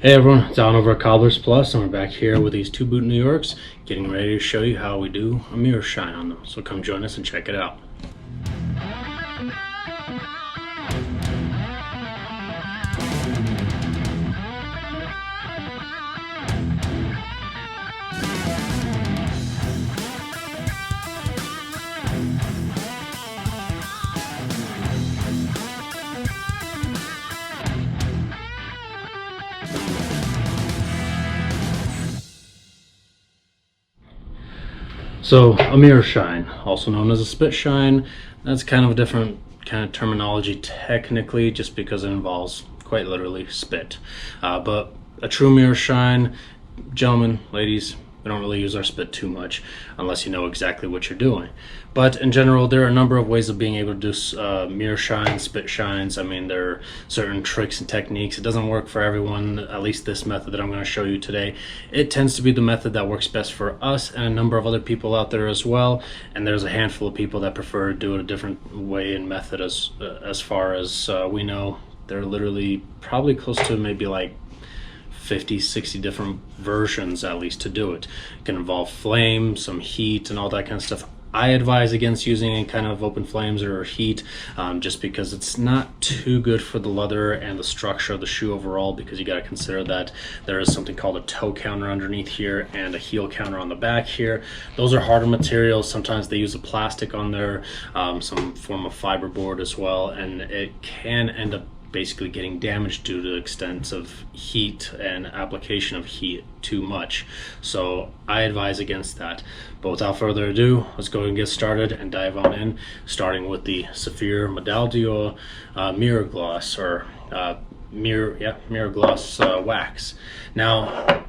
Hey everyone, it's Anwar over at Cobblers Plus, and we're back here with these two boot New Yorks, getting ready to show you how we do a mirror shine on them. So come join us and check it out. So a mirror shine, also known as a spit shine, that's kind of a different kind of terminology technically, just because it involves quite literally spit. But a true mirror shine, gentlemen, ladies, we don't really use our spit too much unless you know exactly what you're doing. But in general, there are a number of ways of being able to do mirror shines, spit shines. I mean, there are certain tricks and techniques. It doesn't work for everyone, at least this method that I'm going to show you today. It tends to be the method that works best for us and a number of other people out there as well. And there's a handful of people that prefer to do it a different way and method as far as we know. There are literally probably close to maybe like 50, 60 different versions at least to do it. It can involve flame, some heat, and all that kind of stuff. I advise against using any kind of open flames or heat, just because it's not too good for the leather and the structure of the shoe overall, because you got to consider that there is something called a toe counter underneath here and a heel counter on the back here. Those are harder materials. Sometimes they use a plastic on there, some form of fiberboard as well, and it can end up basically getting damaged due to the extent of heat and application of heat too much. So I advise against that. But without further ado, let's go and get started and dive on in, starting with the Saphir Medaille Mirror Gloss, or Mirror Gloss Wax. Now,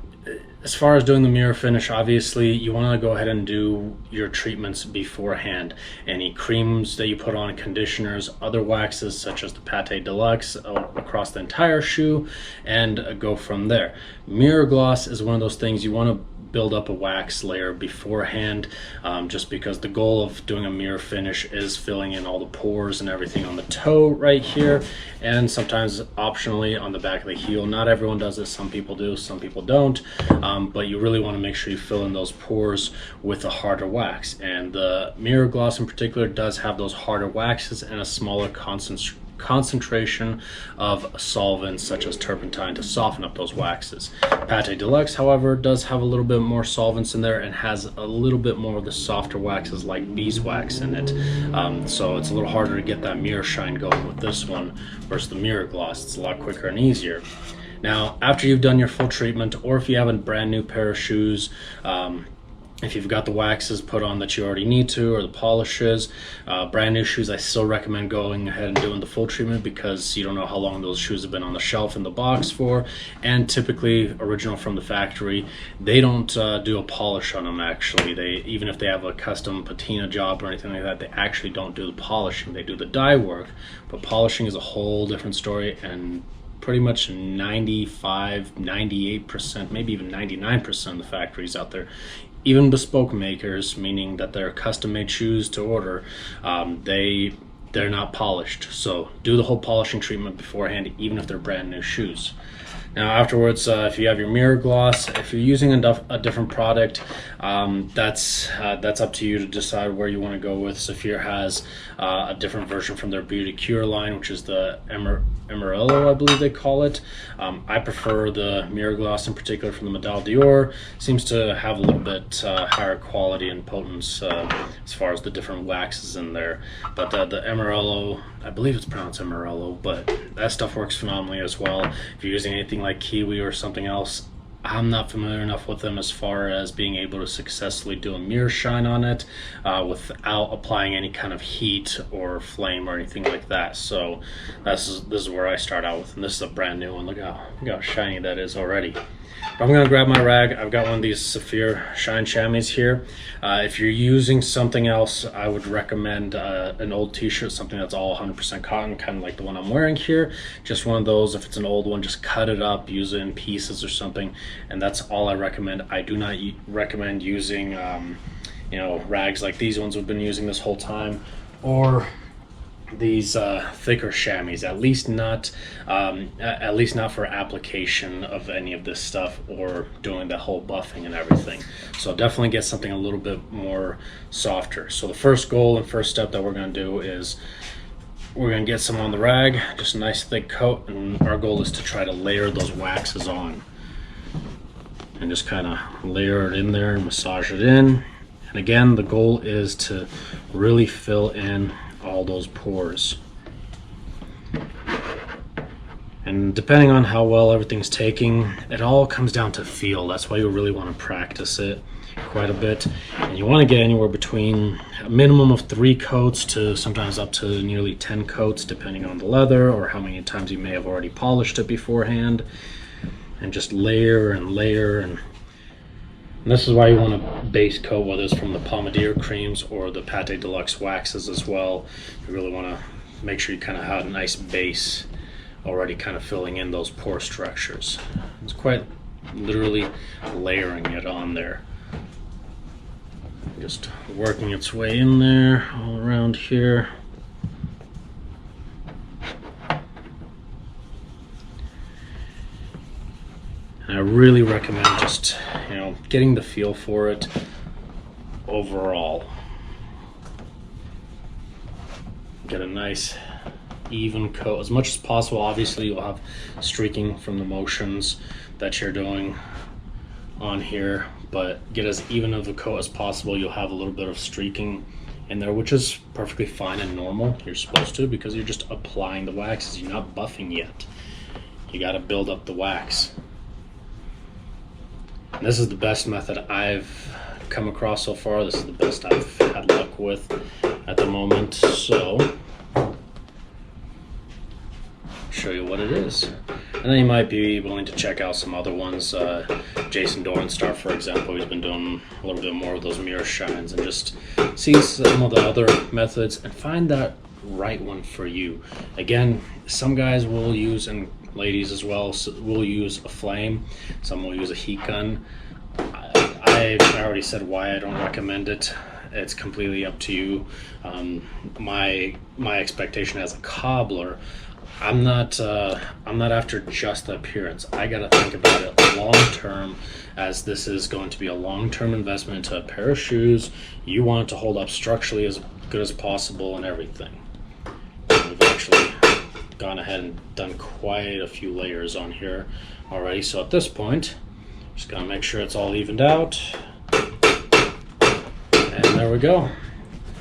as far as doing the mirror finish, obviously you want to go ahead and do your treatments beforehand. Any creams that you put on, conditioners, other waxes such as the Pate De Luxe across the entire shoe, and go from there. Mirror gloss is one of those things you want to build up a wax layer beforehand, just because the goal of doing a mirror finish is filling in all the pores and everything on the toe right here, and sometimes optionally on the back of the heel. Not everyone does this, some people do, some people don't, but you really want to make sure you fill in those pores with a harder wax, and the mirror gloss in particular does have those harder waxes and a smaller concentration of solvents such as turpentine to soften up those waxes. Pate De Luxe, however, does have a little bit more solvents in there and has a little bit more of the softer waxes like beeswax in it, so it's a little harder to get that mirror shine going with this one versus the mirror gloss. It's a lot quicker and easier. Now, after you've done your full treatment, or if you have a brand new pair of shoes, if you've got the waxes put on that you already need to, or the polishes, brand new shoes, I still recommend going ahead and doing the full treatment, because you don't know how long those shoes have been on the shelf in the box for, and typically original from the factory, they don't do a polish on them. Actually, even if they have a custom patina job or anything like that, they actually don't do the polishing. They do the dye work, but polishing is a whole different story, and pretty much 95, 98%, maybe even 99% of the factories out there, even bespoke makers, meaning that they're custom made shoes to order, they're not polished. So do the whole polishing treatment beforehand, even if they're brand new shoes. Now afterwards, if you have your mirror gloss, if you're using a different product, that's up to you to decide where you want to go with. Saphir has a different version from their Beauty Cure line, which is the Emeraldo, I believe they call it. I prefer the mirror gloss in particular from the Medaille d'Or. Seems to have a little bit higher quality and potence as far as the different waxes in there. But the Emeraldo, I believe it's pronounced Emeraldo, but that stuff works phenomenally as well. If you're using anything like Kiwi or something else, I'm not familiar enough with them as far as being able to successfully do a mirror shine on it without applying any kind of heat or flame or anything like that. So this is where I start out with, and this is a brand new one. Look how shiny that is already. But I'm gonna grab my rag. I've got one of these Saphir Shine chamois here. If you're using something else, I would recommend an old t-shirt, something that's all 100% cotton, kind of like the one I'm wearing here. Just one of those. If it's an old one, just cut it up, use it in pieces or something, and that's all I recommend. I do not recommend using rags like these ones we've been using this whole time, or these thicker chamois, at least not for application of any of this stuff or doing the whole buffing and everything. So definitely get something a little bit more softer. So the first goal and first step that we're going to do is we're going to get some on the rag, just a nice thick coat, and our goal is to try to layer those waxes on and just kind of layer it in there and massage it in. And again, the goal is to really fill in all those pores. And depending on how well everything's taking, it all comes down to feel. That's why you really want to practice it quite a bit. And you want to get anywhere between a minimum of 3 coats to sometimes up to nearly 10 coats, depending on the leather or how many times you may have already polished it beforehand. And just layer and layer. And this is why you want a base coat, whether it's from the Pomadier creams or the Pate De Luxe waxes as well. You really want to make sure you kind of have a nice base already kind of filling in those pore structures. It's quite literally layering it on there. Just working its way in there, all around here. And I really recommend just, getting the feel for it overall. Get a nice even coat as much as possible. Obviously you'll have streaking from the motions that you're doing on here, but get as even of a coat as possible. You'll have a little bit of streaking in there, which is perfectly fine and normal. You're supposed to, because you're just applying the waxes. You're not buffing yet. You got to build up the wax. And this is the best method I've come across so far. This is the best I've had luck with at the moment. So show you what it is, and then you might be willing to check out some other ones. Jason Dorenstar, for example, he's been doing a little bit more of those mirror shines, and just see some of the other methods and find that right one for you. Again, some guys will use, and ladies as well, will use a flame. Some will use a heat gun. I already said why I don't recommend it. It's completely up to you. My expectation as a cobbler, I'm not after just the appearance. I gotta think about it long term, as this is going to be a long-term investment into a pair of shoes. You want it to hold up structurally as good as possible and everything. We've actually gone ahead and done quite a few layers on here already. So at this point, just gonna make sure it's all evened out. And there we go.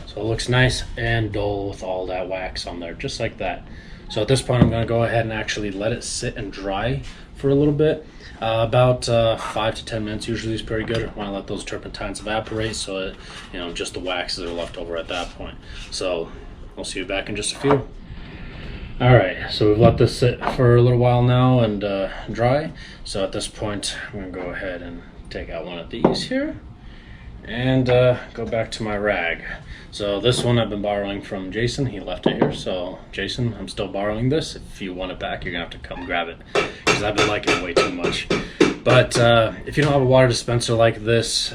So it looks nice and dull with all that wax on there, just like that. So at this point, I'm going to go ahead and actually let it sit and dry for a little bit. About 5 to 10 minutes usually is pretty good. I want to let those turpentines evaporate, so it, just the waxes are left over at that point. So we'll see you back in just a few. Alright, so we've let this sit for a little while now and dry. So at this point, I'm going to go ahead and take out one of these here and go back to my rag. So this one I've been borrowing from Jason. He left it here. So Jason, I'm still borrowing this. If you want it back, you're gonna have to come grab it, because I've been liking it way too much. But if you don't have a water dispenser like this,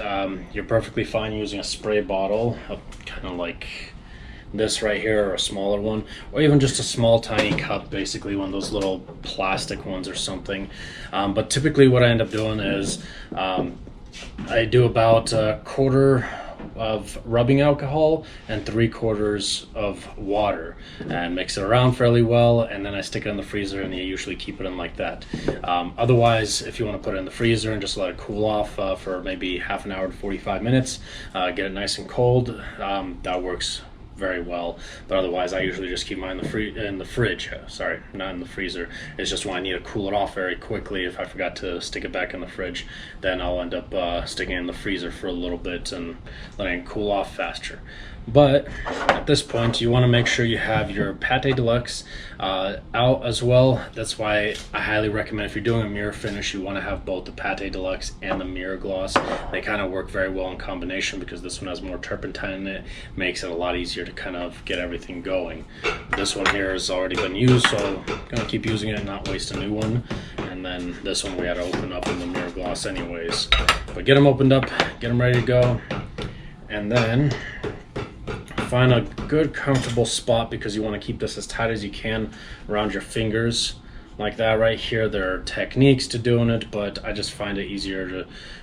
you're perfectly fine using a spray bottle, kind of like this right here, or a smaller one, or even just a small tiny cup, basically one of those little plastic ones or something. But typically what I end up doing is I do about a quarter of rubbing alcohol and 3/4 of water, and mix it around fairly well, and then I stick it in the freezer, and you usually keep it in like that. Otherwise, if you want to put it in the freezer and just let it cool off for maybe half an hour to 45 minutes, get it nice and cold, that works very well. But otherwise, I usually just keep mine in the fridge. Sorry, not in the freezer. It's just when I need to cool it off very quickly. If I forgot to stick it back in the fridge, then I'll end up sticking it in the freezer for a little bit and letting it cool off faster. But at this point, you want to make sure you have your Pate De Luxe out as well. That's why I highly recommend, if you're doing a mirror finish, you want to have both the Pate De Luxe and the mirror gloss. They kind of work very well in combination, because this one has more turpentine in it, makes it a lot easier to kind of get everything going. This one here has already been used, so I'm gonna keep using it and not waste a new one. And then this one we had to open up in the mirror gloss anyways. But get them opened up, get them ready to go, and then find a good comfortable spot, because you want to keep this as tight as you can around your fingers like that right here. There are techniques to doing it, but I just find it easier to,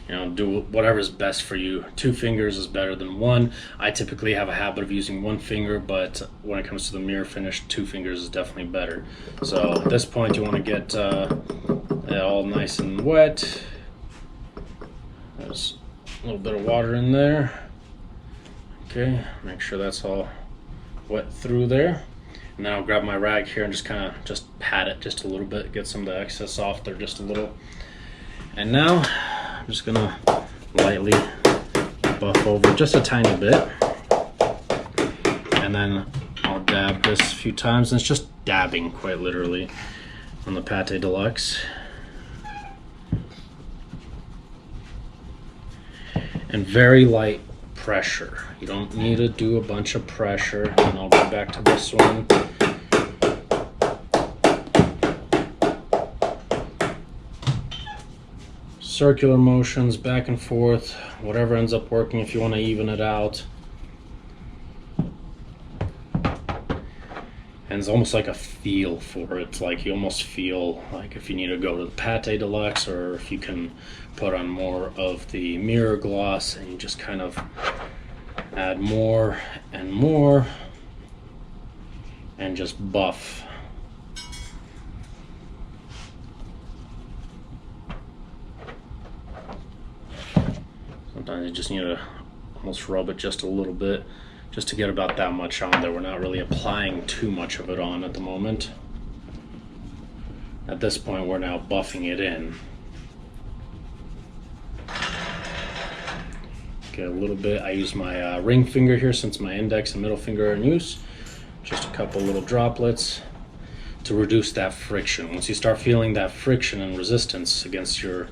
you know, do whatever's best for you. 2 fingers is better than 1. I typically have a habit of using 1 finger, but when it comes to the mirror finish, 2 fingers is definitely better. So at this point you want to get it all nice and wet. There's a little bit of water in there. Okay, make sure that's all wet through there. And then I'll grab my rag here and just kind of just pat it just a little bit, get some of the excess off there just a little. And now I'm just gonna lightly buff over just a tiny bit. And then I'll dab this a few times, and it's just dabbing quite literally on the Pate De Luxe. And very light pressure. You don't need to do a bunch of pressure. And I'll go back to this one. Circular motions back and forth, whatever ends up working if you want to even it out. And it's almost like a feel for it. Like you almost feel like if you need to go to the Pate De Luxe, or if you can put on more of the mirror gloss, and you just kind of add more and more and just buff. Sometimes you just need to almost rub it just a little bit, just to get about that much on there. We're not really applying too much of it on at the moment. At this point, we're now buffing it in. Okay, a little bit. I use my ring finger here, since my index and middle finger are in use. Just a couple little droplets to reduce that friction. Once you start feeling that friction and resistance against your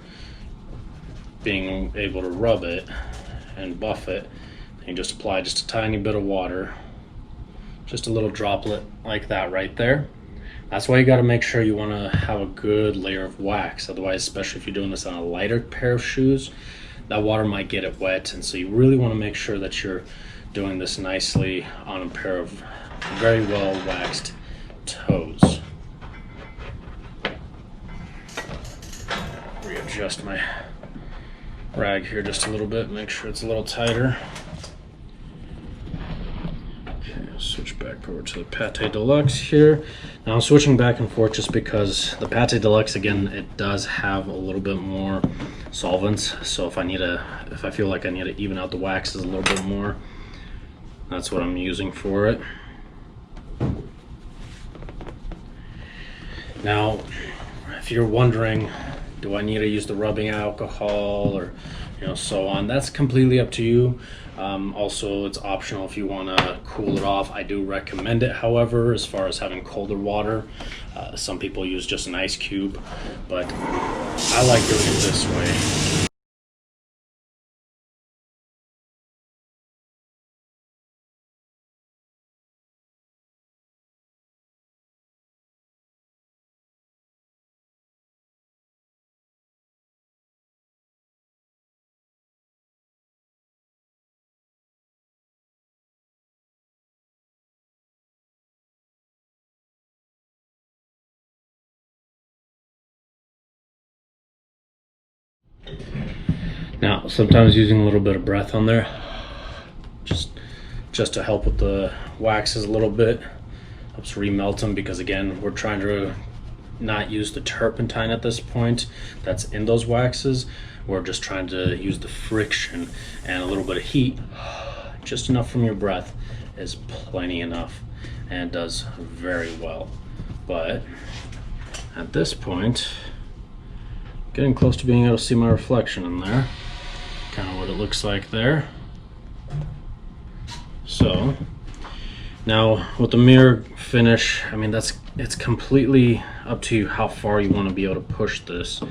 being able to rub it and buff it, you just apply just a tiny bit of water, just a little droplet like that right there. That's why you got to make sure you want to have a good layer of wax. Otherwise, especially if you're doing this on a lighter pair of shoes, that water might get it wet, and so you really want to make sure that you're doing this nicely on a pair of very well waxed toes. Readjust my rag here just a little bit, make sure it's a little tighter. Okay, I'll switch back over to the Pate De Luxe here. Now I'm switching back and forth just because the Pate De Luxe, again, it does have a little bit more solvents. So if I feel like I need to even out the waxes a little bit more, that's what I'm using for it. Now, if you're wondering, do I need to use the rubbing alcohol or so on, that's completely up to you. Also, it's optional if you want to cool it off. I do recommend it, however, as far as having colder water. Some people use just an ice cube, but I like doing it this way. Now, sometimes using a little bit of breath on there, just to help with the waxes a little bit, helps remelt them, because again, we're trying to not use the turpentine at this point that's in those waxes. We're just trying to use the friction and a little bit of heat. Just enough from your breath is plenty enough, and does very well. But at this point, getting close to being able to see my reflection in there. Kind of what it looks like there. So now with the mirror finish, I mean, it's completely up to you how far you want to be able to push this.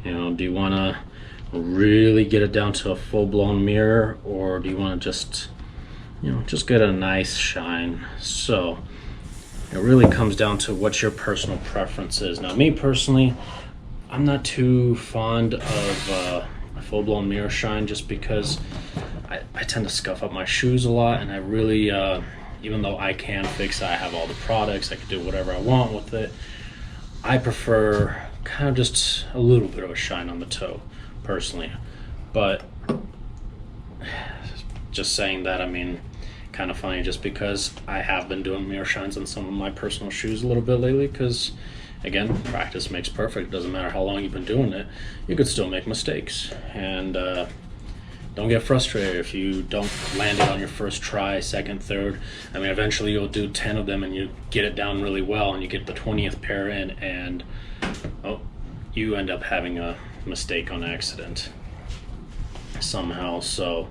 Do you want to really get it down to a full-blown mirror, or do you want to just get a nice shine? So it really comes down to what your personal preference is. Now, me personally, I'm not too fond of a full-blown mirror shine, just because I tend to scuff up my shoes a lot, and I really, even though I can fix it, I have all the products, I can do whatever I want with it, I prefer kind of just a little bit of a shine on the toe, personally. But just saying that, I mean, kind of funny just because I have been doing mirror shines on some of my personal shoes a little bit lately, because again, practice makes perfect. Doesn't matter how long you've been doing it, you could still make mistakes. And don't get frustrated if you don't land it on your first try, second, third. I mean, eventually you'll do 10 of them and you get it down really well, and you get the 20th pair in, and oh, you end up having a mistake on accident somehow. So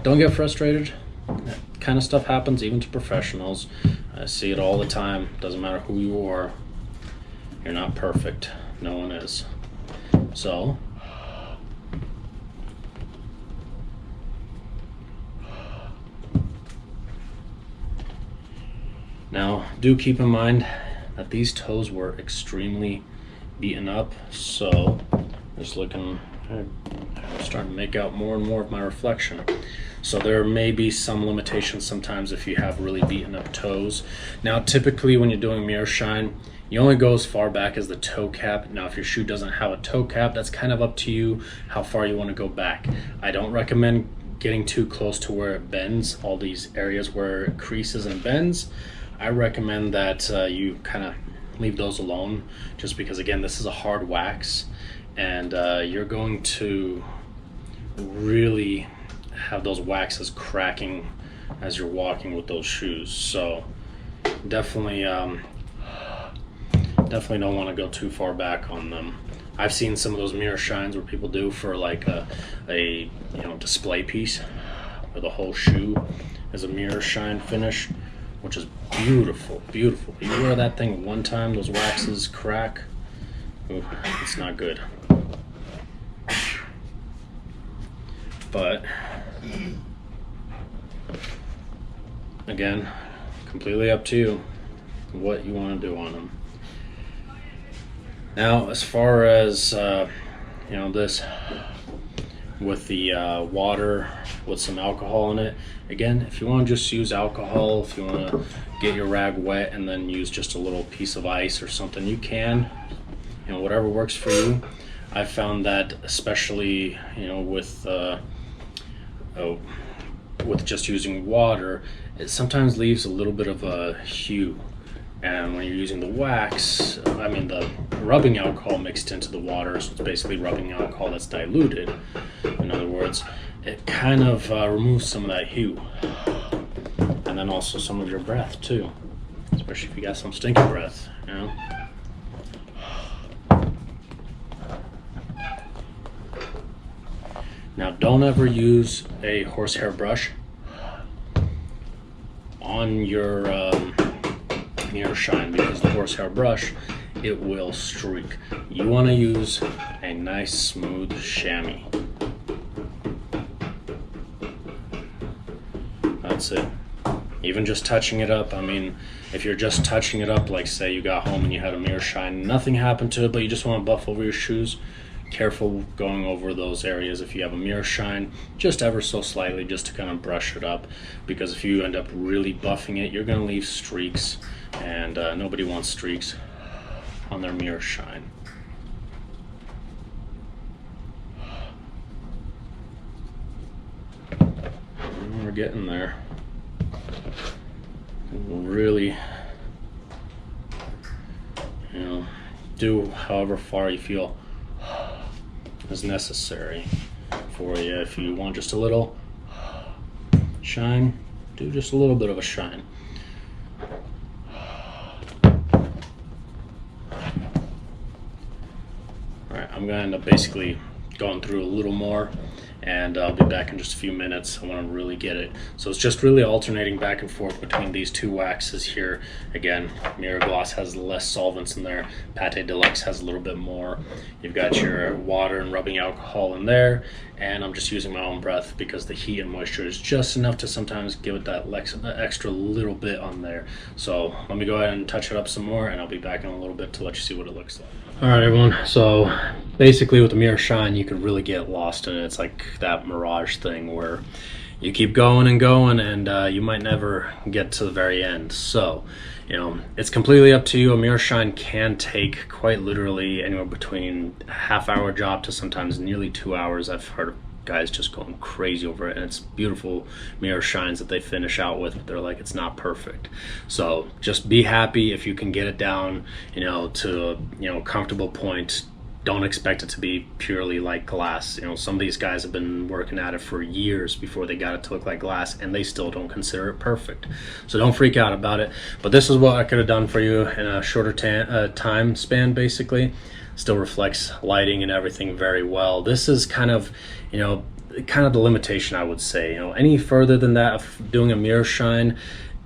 don't get frustrated. That kind of stuff happens even to professionals. I see it all the time. Doesn't matter who you are. You're not perfect. No one is. So now, do keep in mind that these toes were extremely beaten up, so just looking, I'm starting to make out more and more of my reflection. So there may be some limitations sometimes if you have really beaten up toes. Now, typically when you're doing mirror shine, you only go as far back as the toe cap. Now, if your shoe doesn't have a toe cap, that's kind of up to you how far you want to go back. I don't recommend getting too close to where it bends, all these areas where it creases and bends. I recommend that you kind of leave those alone, just because again, this is a hard wax, and you're going to really have those waxes cracking as you're walking with those shoes. So definitely definitely don't want to go too far back on them. I've seen some of those mirror shines where people do for like a you know, display piece where the whole shoe is a mirror shine finish, which is beautiful, beautiful. You wear that thing one time, those waxes crack. Ooh, it's not good. But again, completely up to you what you want to do on them. Now, as far as you know, this with the water with some alcohol in it, again, if you want to just use alcohol, if you want to get your rag wet and then use just a little piece of ice or something, you can, you know, whatever works for you. I found that especially, you know, with just using water, it sometimes leaves a little bit of a hue. And when you're using the wax, I mean the rubbing alcohol mixed into the water, so it's basically rubbing alcohol that's diluted. In other words, it kind of removes some of that hue. And then also some of your breath too, especially if you got some stinky breath, you know. Now, don't ever use a horsehair brush on your mirror shine, because the horsehair brush, it will streak. You want to use a nice smooth chamois. That's it. Even just touching it up, I mean, if you're just touching it up, like say you got home and you had a mirror shine, nothing happened to it, but you just want to buff over your shoes, careful going over those areas if you have a mirror shine, just ever so slightly, just to kind of brush it up, because if you end up really buffing it, you're going to leave streaks, and nobody wants streaks on their mirror shine. And we're getting there. We'll really, you know, do however far you feel is necessary for you. If you want just a little shine, do just a little bit of a shine. Alright, I'm going to end up basically going through a little more, and I'll be back in just a few minutes. I want to really get it. So it's just really alternating back and forth between these two waxes here. Again, Mirror Gloss has less solvents in there. Pate De Luxe has a little bit more. You've got your water and rubbing alcohol in there, and I'm just using my own breath because the heat and moisture is just enough to sometimes give it that extra little bit on there. So let me go ahead and touch it up some more, and I'll be back in a little bit to let you see what it looks like. All right, everyone. So basically with the Mirror Shine, you could really get lost in it. It's like that mirage thing where you keep going and going, and you might never get to the very end. So, you know, it's completely up to you. A Mirror Shine can take quite literally anywhere between a half-hour job to sometimes nearly 2 hours. I've heard of guys just going crazy over it, and it's beautiful mirror shines that they finish out with, but they're like, it's not perfect. So just be happy if you can get it down, you know, to a, you know, comfortable point. Don't expect it to be purely like glass. You know, some of these guys have been working at it for years before they got it to look like glass, and they still don't consider it perfect. So don't freak out about it. But this is what I could have done for you in a shorter time span, basically. Still reflects lighting and everything very well. This is kind of, you know, kind of the limitation, I would say. You know, any further than that of doing a mirror shine,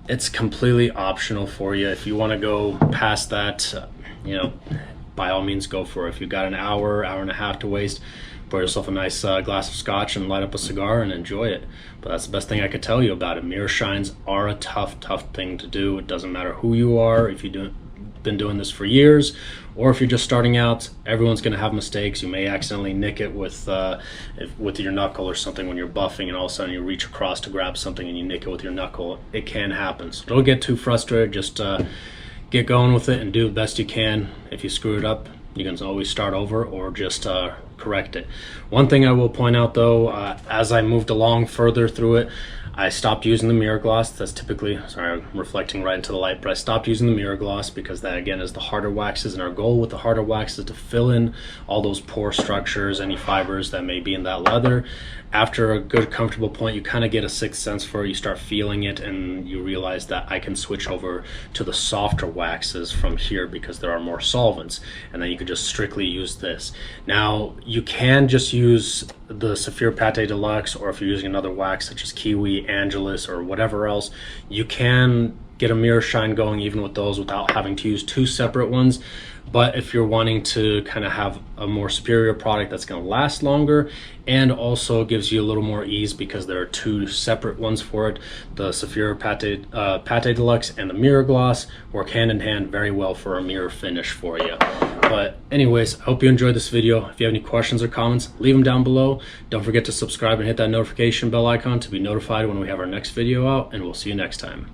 it's completely optional for you. If you want to go past that, you know, by all means go for it. If you've got an hour and a half to waste, pour yourself a nice glass of scotch and light up a cigar and enjoy it. But that's the best thing I could tell you about it. Mirror shines are a tough thing to do. It doesn't matter who you are, if you been doing this for years, or if you're just starting out. Everyone's going to have mistakes. You may accidentally nick it with your knuckle or something when you're buffing, and all of a sudden you reach across to grab something and you nick it with your knuckle. It can happen. So don't get too frustrated. Just get going with it and do the best you can. If you screw it up, you can always start over or just correct it. One thing I will point out though, as I moved along further through it, I stopped using the mirror gloss. That's typically, sorry, I'm reflecting right into the light, but I stopped using the mirror gloss because that again is the harder waxes, and our goal with the harder waxes is to fill in all those pore structures, any fibers that may be in that leather. After a good comfortable point, you kind of get a sixth sense for it. You start feeling it and you realize that I can switch over to the softer waxes from here because there are more solvents, and then you could just strictly use this. Now you can just use the Saphir Pate De Luxe, or if you're using another wax such as Kiwi, Angelus, or whatever else, you can get a mirror shine going even with those without having to use two separate ones. But if you're wanting to kind of have a more superior product that's going to last longer and also gives you a little more ease because there are two separate ones for it, the Saphir Pate De Luxe and the Mirror Gloss work hand in hand very well for a mirror finish for you. But anyways, I hope you enjoyed this video. If you have any questions or comments, leave them down below. Don't forget to subscribe and hit that notification bell icon to be notified when we have our next video out, and we'll see you next time.